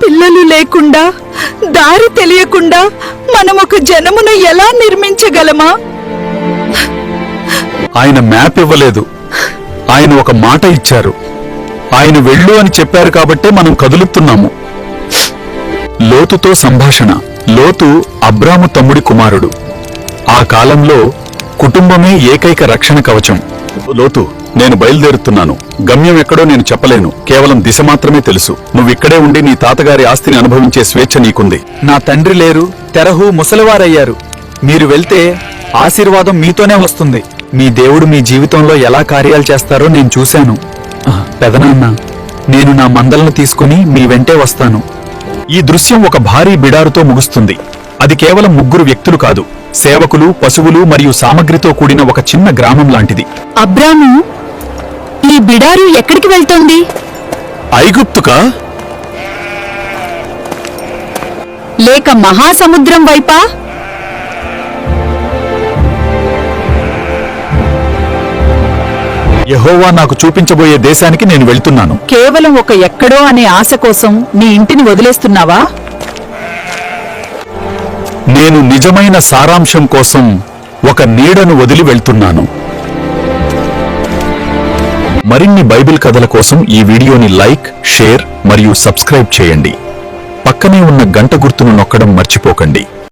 పిల్లలు లేకుండా దారి తెలియకుండా మనం ఒక జనమును ఎలా నిర్మించగలమా? ఆయన మ్యాప్ ఇవ్వలేదు, ఆయన ఒక మాట ఇచ్చారు. ఆయన వెళ్ళు అని చెప్పారు కాబట్టే మనం కదులుతున్నాము. లోతుతో సంభాషణ. లోతు అబ్రాము తమ్ముడి కుమారుడు. ఆ కాలంలో కుటుంబమే ఏకైక రక్షణ కవచం. లోతు, నేను బయలుదేరుతున్నాను. గమ్యం ఎక్కడో నేను చెప్పలేను, కేవలం దిశ మాత్రమే తెలుసు. నువ్విక్కడే ఉండి నీ తాతగారి ఆస్తిని అనుభవించే స్వేచ్ఛ నీకుంది. నా తండ్రి లేరు, తెరహు ముసలివారయ్యారు. మీరు వెళ్తే ఆశీర్వాదం మీతోనే వస్తుంది. మీ దేవుడు మీ జీవితంలో ఎలా కార్యాలు చేస్తారో నేను చూశాను. పెదనాన్న, నేను నా మందలను తీసుకుని మీ వెంటే వస్తాను. ఈ దృశ్యం ఒక భారీ బిడారుతో ముగుస్తుంది. అది కేవలం 3 వ్యక్తులు కాదు, సేవకులు, పశువులు మరియు సామగ్రితో కూడిన ఒక చిన్న గ్రామం లాంటిది. అబ్రాము, ఈ బిడారు ఎక్కడికి వెళ్తోంది? ఐగుప్తుకా? లేక మహాసముద్రం వైపా? యెహోవా నాకు చూపించబోయే దేశానికి నేను వెళ్తున్నాను. కేవలం ఒక ఎక్కడో అనే ఆశ కోసం నీ ఇంటిని వదిలేస్తున్నావా? నేను నిజమైన సారాంశం కోసం ఒక నీడను వదిలి వెళ్తున్నాను. మరిన్ని బైబిల్ కథల కోసం ఈ వీడియోని లైక్, షేర్ మరియు సబ్స్క్రైబ్ చేయండి. పక్కనే ఉన్న గంట గుర్తును నొక్కడం మర్చిపోకండి.